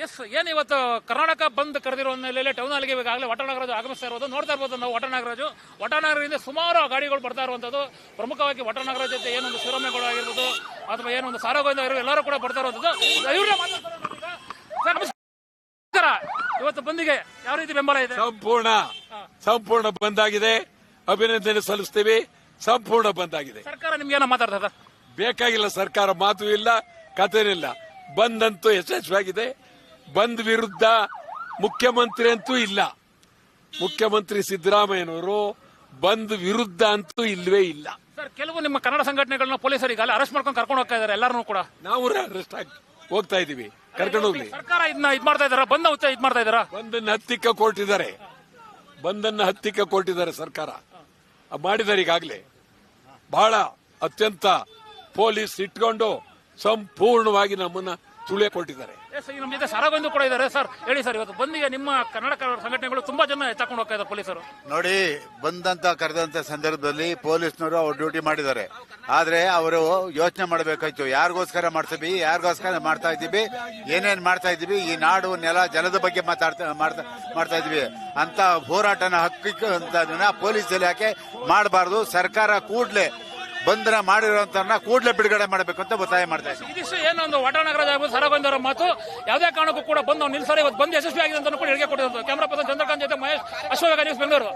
S ಏನ್ ಇವತ್ತು ಕರ್ನಾಟಕ ಬಂದ್ ಕರೆದಿರೋ ಹಿನ್ನೆಲೆಯಲ್ಲಿ ಟೌನ್ ಹಾಲ್ಗೆ ಈಗಾಗಲೇ ವಾಟಾಳ್ ನಾಗರಾಜು ಆಗಮಿಸ್ತಾ ಇರೋದು ನೋಡ್ತಾ ಇರ್ಬೋದು ನಾವು. ವಾಟಾಳ್ ನಾಗರಾಜರಿಂದ ಸುಮಾರು ಗಾಡಿಗಳು ಬರ್ತಾ ಇರುವಂತದ್ದು. ಪ್ರಮುಖವಾಗಿ ವಾಟಾಳ್ ನಾಗರಾಜ್ ಜೊತೆ ಏನೊಂದು ಶಿವರಾಮೇಗೌಡ ಆಗಿರ್ಬೋದು ಅಥವಾ ಏನೊಂದು ಸಾರಾಗೋವಿಂದ ಎಲ್ಲರೂ ಕೂಡ ಬರ್ತಾ ಇರುವಂತದ್ದು. ನಮಸ್ಕಾರ. ಇವತ್ತು ಬಂದಿಗೆ ಯಾವ ರೀತಿ ಬೆಂಬಲ ಇದೆ? ಸಂಪೂರ್ಣ ಬಂದಾಗಿದೆ. ಅಭಿನಂದನೆ ಸಲ್ಲಿಸ್ತೀವಿ. ಸಂಪೂರ್ಣ ಬಂದಾಗಿದೆ. ಸರ್ಕಾರ ನಿಮ್ಗೆ ಏನೋ ಮಾತಾಡ್ತದ? ಬೇಕಾಗಿಲ್ಲ, ಸರ್ಕಾರ ಮಾತು ಇಲ್ಲ, ಕಥೆನಿಲ್ಲ. ಬಂದಂತೂ ಯಶಸ್ವಿಯಾಗಿದೆ. ಬಂದ್ ವಿರುದ್ಧ ಮುಖ್ಯಮಂತ್ರಿ ಅಂತೂ ಇಲ್ಲ. ಮುಖ್ಯಮಂತ್ರಿ ಸಿದ್ದರಾಮಯ್ಯನವರು ಬಂದ್ ವಿರುದ್ಧ ಅಂತೂ ಇಲ್ವೇ ಇಲ್ಲ. ಸರ್, ಕೆಲವು ನಿಮ್ಮ ಕನ್ನಡ ಸಂಘಟನೆಗಳನ್ನ ಪೊಲೀಸರು ಈಗಾಗಲೇ ಅರೆಸ್ಟ್ ಮಾಡ್ಕೊಂಡು ಕರ್ಕೊಂಡು ಹೋಗ್ತಾ ಇದ್ದಾರೆ ಎಲ್ಲರೂ ಕೂಡ. ನಾವು ಅರೆಸ್ಟ್ ಆಗಿ ಹೋಗ್ತಾ ಇದೀವಿ. ಕರ್ಕೊಂಡು ಹೋಗ್ಲಿ. ಸರ್ಕಾರ ಇದನ್ನ ಇದ್ ಮಾಡ್ತಾ ಇದಾರ, ಬಂದ ಇದ್ ಮಾಡ್ತಾ ಇದಾರ. ಬಂದನ್ನ ಹತ್ತಿಕ್ಕ ಕೊಟ್ಟಿದ್ದಾರೆ ಸರ್ಕಾರ ಮಾಡಿದ್ದಾರೆ. ಈಗಾಗಲೇ ಬಹಳ ಅತ್ಯಂತ ಪೊಲೀಸ್ ಇಟ್ಕೊಂಡು ಸಂಪೂರ್ಣವಾಗಿ ನಮ್ಮನ್ನ ತುಳಿಕೊಟ್ಟಿದ್ದಾರೆ. ನಮ್ಮ ಜೊತೆ ಸಾರಾಗೋವಿಂದ ಕೂಡ ಇದ್ದಾರೆ. ಸರ್ ಹೇಳಿ ಸರ್, ಇವತ್ತು ಬಂದಿಗೆ ನಿಮ್ಮ ಕನ್ನಡ ಸಂಘಟನೆಗಳು ತುಂಬಾ ಜನ ಎತ್ತಾಕೊಂಡು ಹೋಗ್ತಾ ಇದ್ದಾರೆ ಪೊಲೀಸರು. ನೋಡಿ, ಬಂದಂತ ಕರೆದಂತ ಸಂದರ್ಭದಲ್ಲಿ ಪೊಲೀಸ್ನವರು ಅವ್ರ ಡ್ಯೂಟಿ ಮಾಡಿದ್ದಾರೆ. ಆದ್ರೆ ಅವರು ಯೋಚನೆ ಮಾಡಬೇಕಾಯ್ತು, ಯಾರಿಗೋಸ್ಕರ ಮಾಡ್ತಾ ಇದ್ದೀವಿ, ಏನೇನ್ ಮಾಡ್ತಾ ಇದ್ದೀವಿ, ಈ ನಾಡು ನೆಲ ಜಲದ ಬಗ್ಗೆ ಮಾಡ್ತಾ ಇದ್ವಿ ಅಂತ ಹೋರಾಟನ ಹಕ್ಕಿನ ಪೊಲೀಸ್ ಇಲಾಖೆ ಮಾಡಬಾರ್ದು. ಸರ್ಕಾರ ಕೂಡಲೇ ಬಂಧನ ಮಾಡಿರುವಂತನ್ನ ಕೂಡಲೇ ಬಿಡುಗಡೆ ಮಾಡಬೇಕು ಅಂತ ಒತ್ತಾಯ ಮಾಡ್ತಾ ಇದ್ದೀವಿ. ಇದಿಷ್ಟು ಏನೊಂದು ವಾಟಾಳ್ ನಾಗರಾಜ್ ಆಗ್ಬೋದು ಸಾರಾಗೋವಿಂದ ಅವರ ಮಾತು. ಯಾವುದೇ ಕಾರಣಕ್ಕೂ ಕೂಡ ಬಂದು ನಿಲ್ಸಾರೆ ಇವತ್ತು ಬಂದು ಯಶಸ್ವಿ ಆಗಿದೆ ಅಂತ ಕೂಡ ಹೇಳಿಕೆ ಕೊಟ್ಟಿರೋದು. ಕ್ಯಾಮರಾ ಪರ್ಸನ್ ಚಂದ್ರಕಾಂತ್ ಜೊತೆ ಮಹೇಶ್, ಅಶ್ವವೇಗ ನ್ಯೂಸ್, ಬೆಂಗಳೂರು.